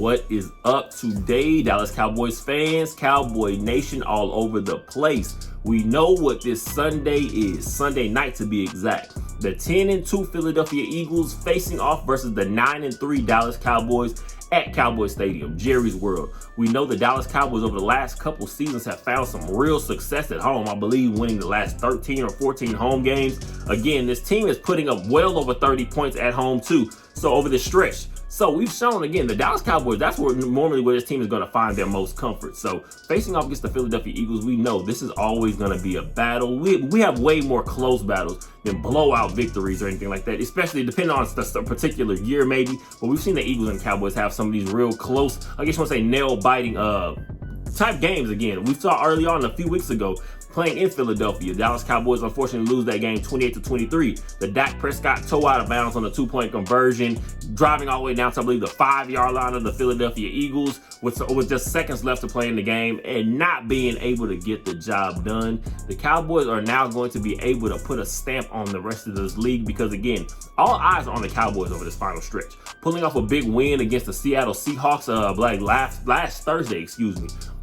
What is up today, Dallas Cowboys fans, Cowboy Nation all over the place? We know what this Sunday is, Sunday night to be exact. The 10-2 Philadelphia Eagles facing off versus the 9-3 Dallas Cowboys at Cowboy Stadium, Jerry's World. We know the Dallas Cowboys over the last couple seasons have found some real success at home. I believe winning the last 13 or 14 home games. Again, this team is putting up well over 30 points at home too. So over the stretch. So we've shown, again, the Dallas Cowboys, that's normally where this team is going to find their most comfort. So facing off against the Philadelphia Eagles, we know this is always going to be a battle. We have way more close battles than blowout victories or anything like that, especially depending on the particular year maybe. But we've seen the Eagles and Cowboys have some of these real close, I guess you want to say nail-biting type games again. We saw early on a few weeks ago playing in Philadelphia. Dallas Cowboys unfortunately lose that game 28-23. The Dak Prescott toe out of bounds on the 2-point conversion, driving all the way down to, I believe, the 5-yard line of the Philadelphia Eagles with just seconds left to play in the game and not being able to get the job done. The Cowboys are now going to be able to put a stamp on the rest of this league because, again, all eyes are on the Cowboys over this final stretch. Pulling off a big win against the Seattle Seahawks last Thursday,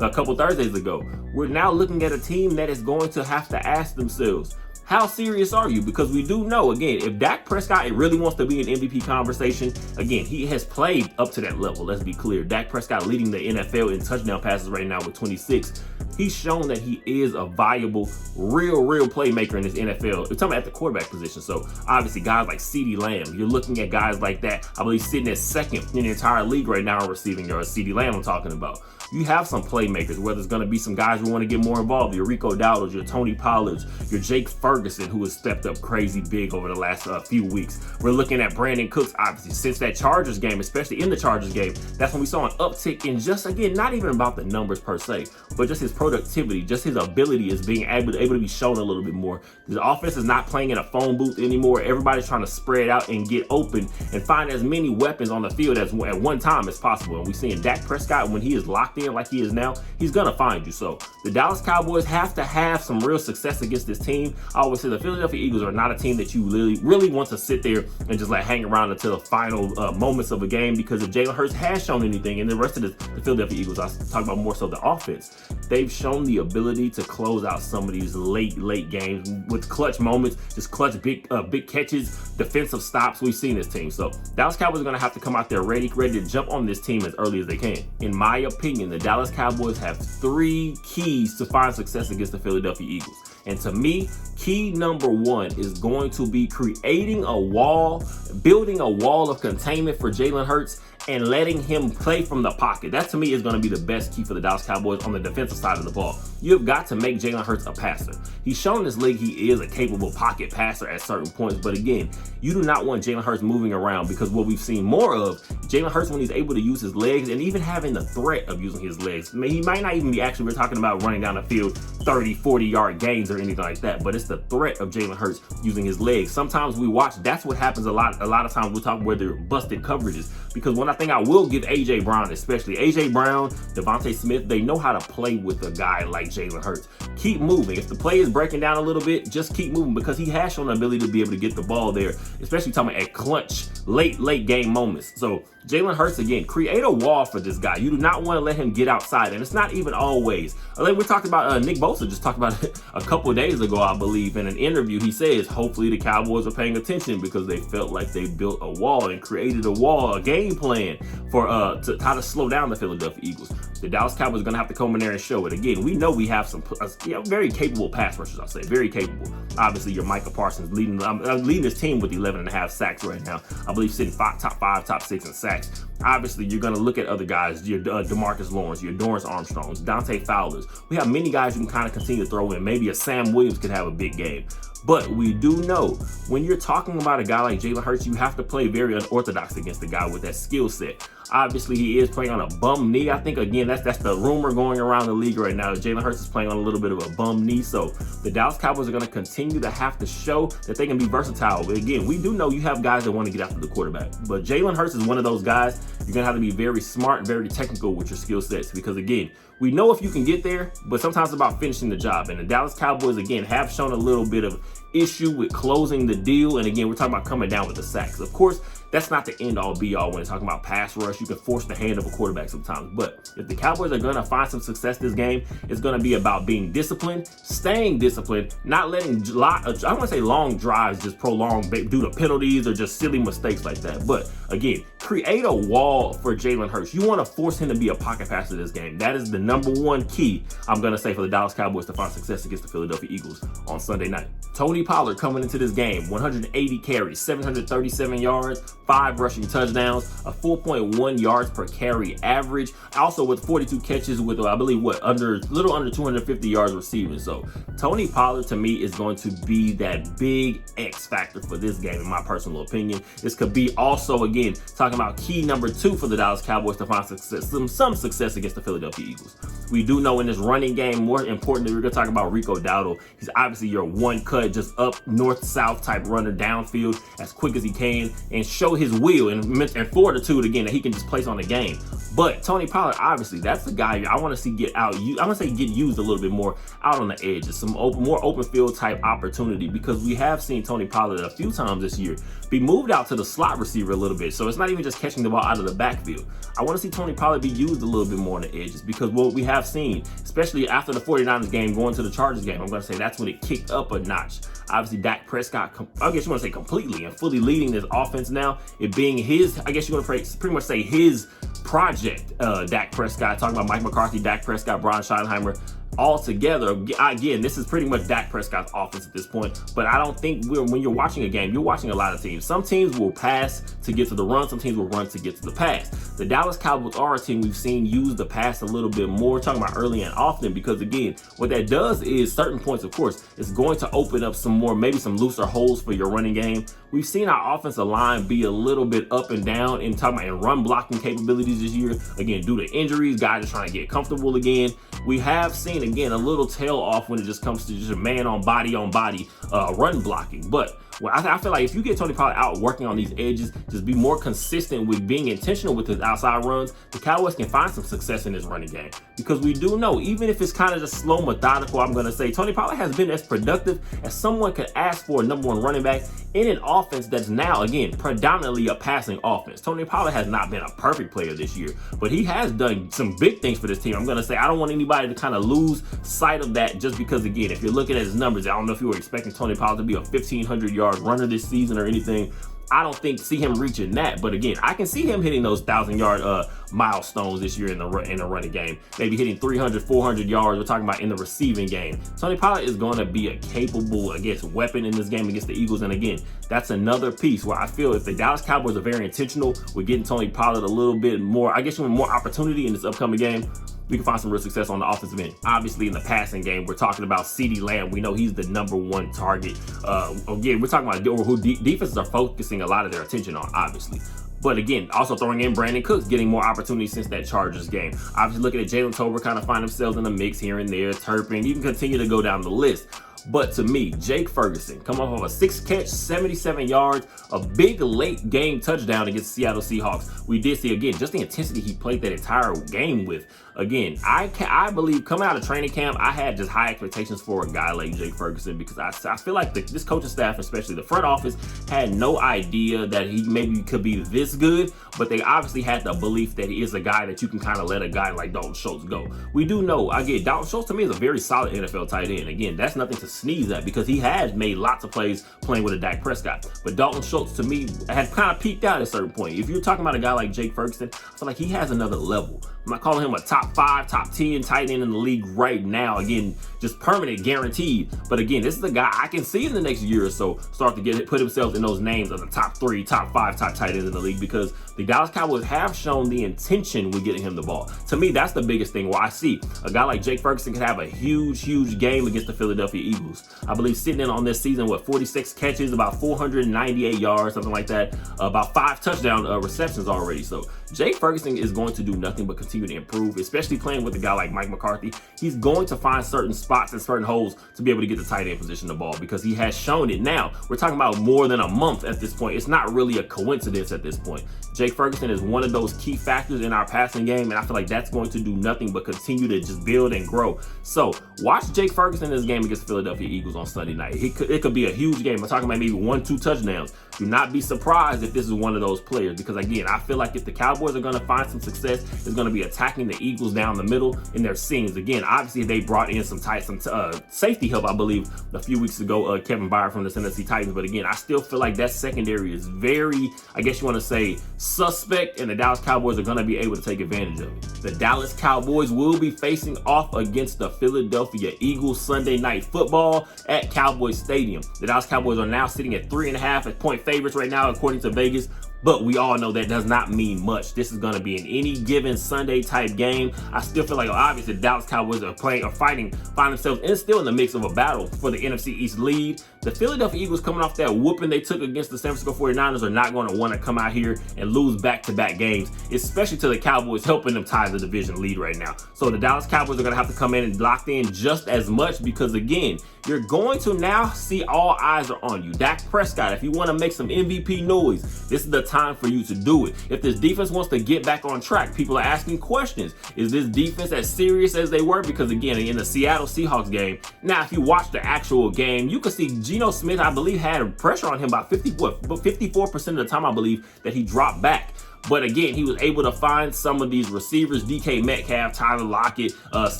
a couple Thursdays ago. We're now looking at a team that is going to have to ask themselves, how serious are you? Because we do know, again, if Dak Prescott really wants to be an MVP conversation, again, he has played up to that level. Let's be clear. Dak Prescott leading the NFL in touchdown passes right now with 26. He's shown that he is a viable, real playmaker in this NFL. We're talking about at the quarterback position. So obviously guys like CeeDee Lamb, you're looking at guys like that. I believe sitting at second in the entire league right now receiving yards. CeeDee Lamb I'm talking about. You have some playmakers, whether it's going to be some guys who want to get more involved, your Rico Dowdles, your Tony Pollards, your Jake Ferguson, who has stepped up crazy big over the last few weeks. We're looking at Brandon Cooks, obviously, since that Chargers game, especially in the Chargers game. That's when we saw an uptick in just, again, not even about the numbers per se, but just his productivity, just his ability is being able to be shown a little bit more. The offense is not playing in a phone booth anymore. Everybody's trying to spread out and get open and find as many weapons on the field at one time as possible. And we're seeing Dak Prescott, when he is locked in like he is now, he's gonna find you. So the Dallas Cowboys have to have some real success against this team. I always say the Philadelphia Eagles are not a team that you really want to sit there and just like hang around until the final moments of a game, because if Jalen Hurts has shown anything, and the rest of the Philadelphia Eagles, I talk about more so the offense, they've shown the ability to close out some of these late games with clutch moments, just clutch big catches, defensive stops. We've seen this team. So Dallas Cowboys are gonna have to come out there ready to jump on this team as early as they can. In my opinion, the Dallas Cowboys have 3 keys to find success against the Philadelphia Eagles. And to me, key number 1 is going to be creating a wall, building a wall of containment for Jalen Hurts and letting him play from the pocket. That to me is going to be the best key for the Dallas Cowboys on the defensive side of the ball. You've got to make Jalen Hurts a passer. He's shown in this league he is a capable pocket passer at certain points, but again, you do not want Jalen Hurts moving around, because what we've seen more of, Jalen Hurts, when he's able to use his legs and even having the threat of using his legs, he might not even be actually, we're talking about running down the field 30, 40-yard gains or anything like that, but it's the threat of Jalen Hurts using his legs. Sometimes we watch, that's what happens a lot of times. We'll talk where they're busted coverages, because one thing I will give A.J. Brown, especially A.J. Brown, Devontae Smith, they know how to play with a guy like Jalen Hurts. Keep moving. If the play is breaking down a little bit, just keep moving, because he has shown the ability to be able to get the ball there, especially talking about at clutch, late game moments. So Jalen Hurts, again, create a wall for this guy. You do not want to let him get outside, and it's not even always. Like we talked about, Nick Bosa just talked about it a couple days ago, I believe, in an interview. He says, hopefully the Cowboys are paying attention, because they felt like they built a wall and created a game plan for to how to slow down the Philadelphia Eagles. The Dallas Cowboys are going to have to come in there and show it. Again, we know we have some very capable pass rushers, I'll say. Very capable. Obviously, your Micah Parsons leading this team with 11.5 sacks right now. I believe sitting top 5, top 6 in sacks. Obviously, you're going to look at other guys, your DeMarcus Lawrence, your Dorrance Armstrongs, Dante Fowlers. We have many guys you can kind of continue to throw in. Maybe a Sam Williams could have a big game. But we do know when you're talking about a guy like Jalen Hurts, you have to play very unorthodox against a guy with that skill set. Obviously, he is playing on a bum knee. I think, again, that's the rumor going around the league right now. Jalen Hurts is playing on a little bit of a bum knee. So the Dallas Cowboys are going to continue to have to show that they can be versatile. But again, we do know you have guys that want to get after the quarterback. But Jalen Hurts is one of those guys. You're going to have to be very smart and very technical with your skill sets, because, again, we know if you can get there, but sometimes it's about finishing the job. And the Dallas Cowboys, again, have shown a little bit of issue with closing the deal. And again, we're talking about coming down with the sacks. Of course, that's not the end all be all when it's talking about pass rush. You can force the hand of a quarterback sometimes. But if the Cowboys are going to find some success this game, it's going to be about being disciplined, staying disciplined, not letting, I don't want to say long drives just prolong due to penalties or just silly mistakes like that. But again, create a wall for Jalen Hurts. You want to force him to be a pocket passer this game. That is the number one key, I'm going to say, for the Dallas Cowboys to find success against the Philadelphia Eagles on Sunday night. Tony Pollard coming into this game, 180 carries, 737 yards, 5 rushing touchdowns, a 4.1 yards per carry average. Also with 42 catches with, I believe, little under 250 yards receiving. So Tony Pollard to me is going to be that big X factor for this game, in my personal opinion. This could be also, again, talking about key number 2 for the Dallas Cowboys to find success, some success against the Philadelphia Eagles. We do know in this running game, more importantly, we're going to talk about Rico Dowdle. He's obviously your one cut, just up north-south type runner downfield as quick as he can and show his will and fortitude, again, that he can just place on the game. But Tony Pollard, obviously, that's the guy I want to see get used a little bit more out on the edges, some more open field type opportunity, because we have seen Tony Pollard a few times this year be moved out to the slot receiver a little bit. So it's not even just catching the ball out of the backfield. I want to see Tony Pollard be used a little bit more on the edges, because what we have seen, especially after the 49ers game going to the Chargers game, I'm going to say that's when it kicked up a notch. Obviously, Dak Prescott, I guess you want to say completely and fully leading this offense now. It being his, I guess you want to pretty much say his project, Dak Prescott. Talking about Mike McCarthy, Dak Prescott, Brian Schottenheimer, all together. Again, this is pretty much Dak Prescott's offense at this point. But I don't think when you're watching a game, you're watching a lot of teams. Some teams will pass to get to the run. Some teams will run to get to the pass. The Dallas Cowboys are a team we've seen use the pass a little bit more, talking about early and often, because again, what that does is certain points, of course, it's going to open up some more, maybe some looser holes for your running game. We've seen our offensive line be a little bit up and down in run blocking capabilities this year. Again, due to injuries, guys are trying to get comfortable again. We have seen, again, a little tail off when it just comes to just a man on body run blocking. But I feel like if you get Tony Pollard out working on these edges, just be more consistent with being intentional with his outside runs, the Cowboys can find some success in this running game. Because we do know, even if it's kind of just slow, methodical, I'm going to say, Tony Pollard has been as productive as someone could ask for a number 1 running back in an offense that's now, again, predominantly a passing offense. Tony Pollard has not been a perfect player this year, but he has done some big things for this team. I'm going to say, I don't want anybody to kind of lose sight of that, just because, again, if you're looking at his numbers, I don't know if you were expecting Tony Pollard to be a 1,500-yard runner this season or anything. I don't see him reaching that, but again, I can see him hitting those 1,000-yard milestones this year in the running game. Maybe hitting 300, 400 yards. We're talking about in the receiving game. Tony Pollard is going to be a capable, I guess, weapon in this game against the Eagles. And again, that's another piece where I feel if the Dallas Cowboys are very intentional with getting Tony Pollard a little bit more, I guess, more opportunity in this upcoming game, we can find some real success on the offensive end. Obviously, in the passing game, we're talking about CeeDee Lamb. We know he's the number 1 target. Again, we're talking about who defenses are focusing a lot of their attention on, obviously. But again, also throwing in Brandon Cooks, getting more opportunities since that Chargers game. Obviously, looking at Jalen Tolbert kind of find themselves in the mix here and there. Turpin, you can continue to go down the list. But to me, Jake Ferguson, come off of a 6-catch, 77 yards, a big late game touchdown against the Seattle Seahawks. We did see, again, just the intensity he played that entire game with. Again, I believe coming out of training camp, I had just high expectations for a guy like Jake Ferguson, because I feel like this coaching staff, especially the front office, had no idea that he maybe could be this good, but they obviously had the belief that he is a guy that you can kind of let a guy like Dalton Schultz go. We do know, again, Dalton Schultz to me is a very solid NFL tight end. Again, that's nothing to sneeze at, because he has made lots of plays playing with a Dak Prescott. But Dalton Schultz to me had kind of peaked out at a certain point. If you're talking about a guy like Jake Ferguson, I feel like he has another level. I'm not calling him a top 5, top 10 tight end in the league right now. Again, just permanent, guaranteed. But again, this is a guy I can see in the next year or so start to put himself in those names of the top 3, top 5 top tight ends in the league, because the Dallas Cowboys have shown the intention with getting him the ball. To me, that's the biggest thing where I see a guy like Jake Ferguson could have a huge game against the Philadelphia Eagles. I believe sitting in on this season, 46 catches, about 498 yards, something like that, about 5 touchdown receptions already. So Jake Ferguson is going to do nothing but continue to improve, especially playing with a guy like Mike McCarthy. He's going to find certain spots and certain holes to be able to get the tight end position the ball, because he has shown it. Now, we're talking about more than a month at this point. It's not really a coincidence at this point. Jake Ferguson is one of those key factors in our passing game, and I feel like that's going to do nothing but continue to just build and grow. So watch Jake Ferguson in this game against Philadelphia. Philadelphia Eagles on Sunday night. It could be a huge game. I'm talking about maybe 1-2 touchdowns. Do not be surprised if this is one of those players, because again, I feel like if the Cowboys are going to find some success, it's going to be attacking the Eagles down the middle in their seams. Again, obviously they brought in some safety help, I believe, a few weeks ago, Kevin Byard from the Tennessee Titans. But again, I still feel like that secondary is very, I guess you want to say, suspect, and the Dallas Cowboys are going to be able to take advantage of it. The Dallas Cowboys will be facing off against the Philadelphia Eagles Sunday Night Football at Cowboys Stadium. The Dallas Cowboys are now sitting at 3.5 point favorites right now, according to Vegas. But we all know that does not mean much. This is going to be an any given Sunday type game. I still feel like, obviously, the Dallas Cowboys are find themselves still in the mix of a battle for the NFC East lead. The Philadelphia Eagles, coming off that whooping they took against the San Francisco 49ers, are not going to want to come out here and lose back-to-back games, especially to the Cowboys, helping them tie the division lead right now. So the Dallas Cowboys are going to have to come in and lock in just as much, because again, you're going to now see all eyes are on you. Dak Prescott, if you want to make some MVP noise, this is the time for you to do it. If this defense wants to get back on track, people are asking questions. Is this defense as serious as they were? Because again, in the Seattle Seahawks game, now if you watch the actual game, you can see Geno Smith, I believe, had pressure on him about 54% of the time, I believe, that he dropped back. But again, he was able to find some of these receivers, DK Metcalf, Tyler Lockett,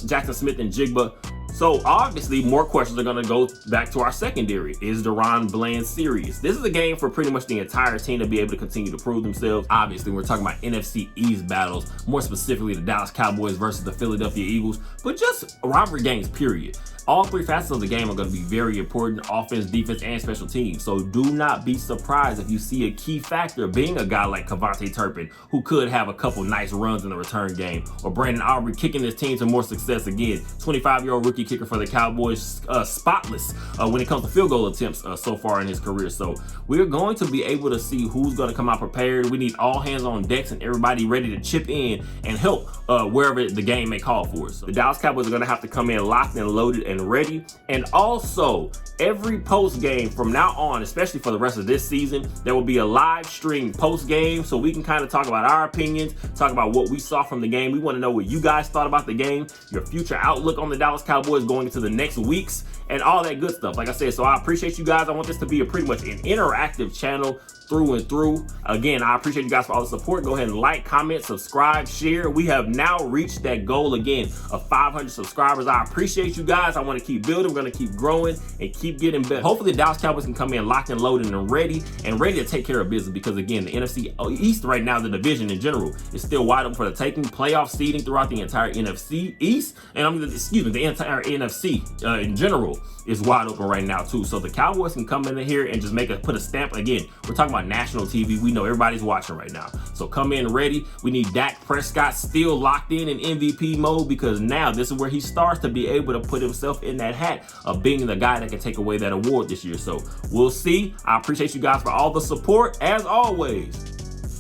Jackson Smith, and Jigba. So obviously, more questions are going to go back to our secondary. Is Deron Bland serious? This is a game for pretty much the entire team to be able to continue to prove themselves. Obviously, we're talking about NFC East battles, more specifically the Dallas Cowboys versus the Philadelphia Eagles, but just rivalry games, period. All three facets of the game are going to be very important: offense, defense, and special teams. So do not be surprised if you see a key factor being a guy like Kevontae Turpin, who could have a couple nice runs in the return game, or Brandon Aubrey kicking his team to more success again. 25-year-old rookie kicker for the Cowboys, spotless when it comes to field goal attempts so far in his career. So we're going to be able to see who's going to come out prepared. We need all hands on decks and everybody ready to chip in and help wherever the game may call for us. So the Dallas Cowboys are going to have to come in locked and loaded and ready. And also, every post game from now on, especially for the rest of this season, there will be a live stream post game, so we can kind of talk about our opinions, talk about what we saw from the game. We want to know what you guys thought about the game, your future outlook on the Dallas Cowboys going into the next weeks, and all that good stuff. Like I said, so I appreciate you guys. I want this to be pretty much an interactive channel through and through. Again, I appreciate you guys for all the support. Go ahead and like, comment, subscribe, share. We have now reached that goal again of 500 subscribers. I appreciate you guys. I want to keep building. We're going to keep growing and keep getting better. Hopefully the Dallas Cowboys can come in locked and loaded and ready to take care of business, because again, the NFC East right now, the division in general, is still wide open for the taking. Playoff seeding throughout the entire NFC East, and the entire NFC in general is wide open right now too. So the Cowboys can come in here and just put a stamp. Again, we're talking about national TV. We know everybody's watching right now. So come in ready. We need Dak Prescott still locked in MVP mode, because now this is where he starts to be able to put himself in that hat of being the guy that can take away that award this year. So we'll see. I appreciate you guys for all the support. As always,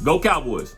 go Cowboys.